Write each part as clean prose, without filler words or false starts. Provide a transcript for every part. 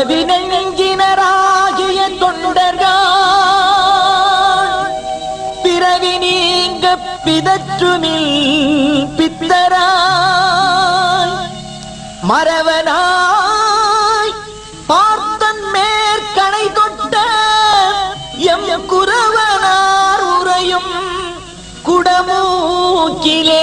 பிறவினை நெஞ்சினராகிய தொண்டர்கள் பிறவி நீங்க பிதற்றுமில் பித்தராய் மறவனாய் பார்த்தன் மேற்கணை தொட்ட எம் குறவனார் உரையும் குடமூக்கிலே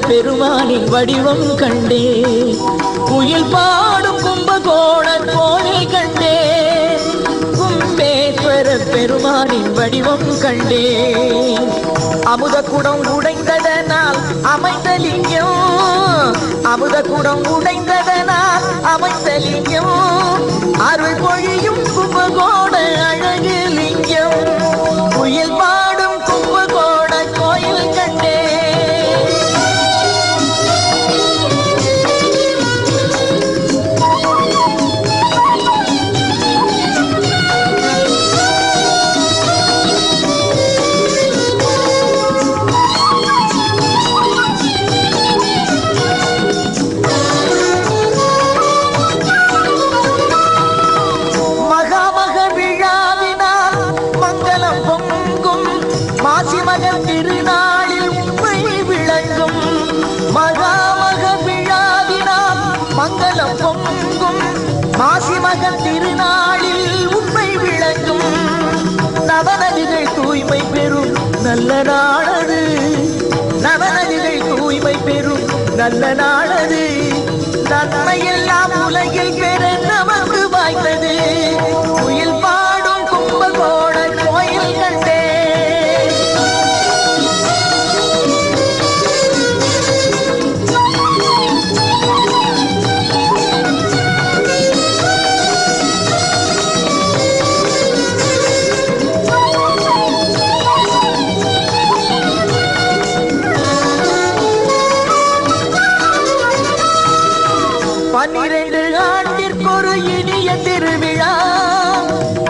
பெருமானின் வடிவம் கண்டே குயில் பாடும் கும்பகோண கோயில் கண்டே கும்பேஸ்வர பெருமானின் வடிவம் கண்டே அமுத குடம் உடைந்ததனால் அமைந்த லிங்கம் அமுத குடம் உடைந்ததனால் அமைந்த லிங்கம் அருள் பொழியும் கும்பகோண அழகு லிங்கம் குயில் பாடும் கும்பகோண கோயில் கண்டே திருநாளில் உண்மை விளங்கும் மகாமக விழாவினால் மங்களம் பொங்கும் மாசிமகன் திருநாளில் உண்மை விளங்கும் நவநதிகள் தூய்மை பெறும் நல்ல நாளது நவநதிகள் தூய்மை பெறும் நல்ல நாளது நன்மையெல்லாம் உலகில் பெற நமக்கு வாய்த்தது குயில் பாடும் கும்பகோண கோயில் கண்டே ஆண்டிற்கொரு இனிய திருவிழா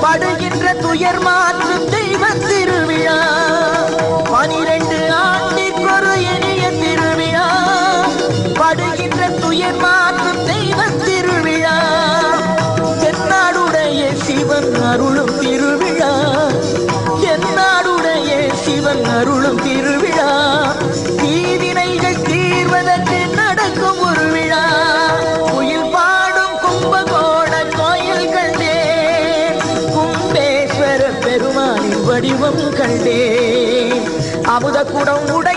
படுகின்ற துயர் மாற்றும் தெய்வ திருவிழா 12 ஆண்டிற்கொரு இனிய திருவிழா படுகின்ற துயர் மாற்றும் தெய்வ திருவிழா தென்னாடுடைய சிவன் அருளும் திருவிழா தென்னாடுடைய சிவன் அருளும் திருவிழா தீவினைகள் தீர்வதற்கு நடக்கும் ஒரு விழா வடிவம் கண்டே அமுத குடம் உடை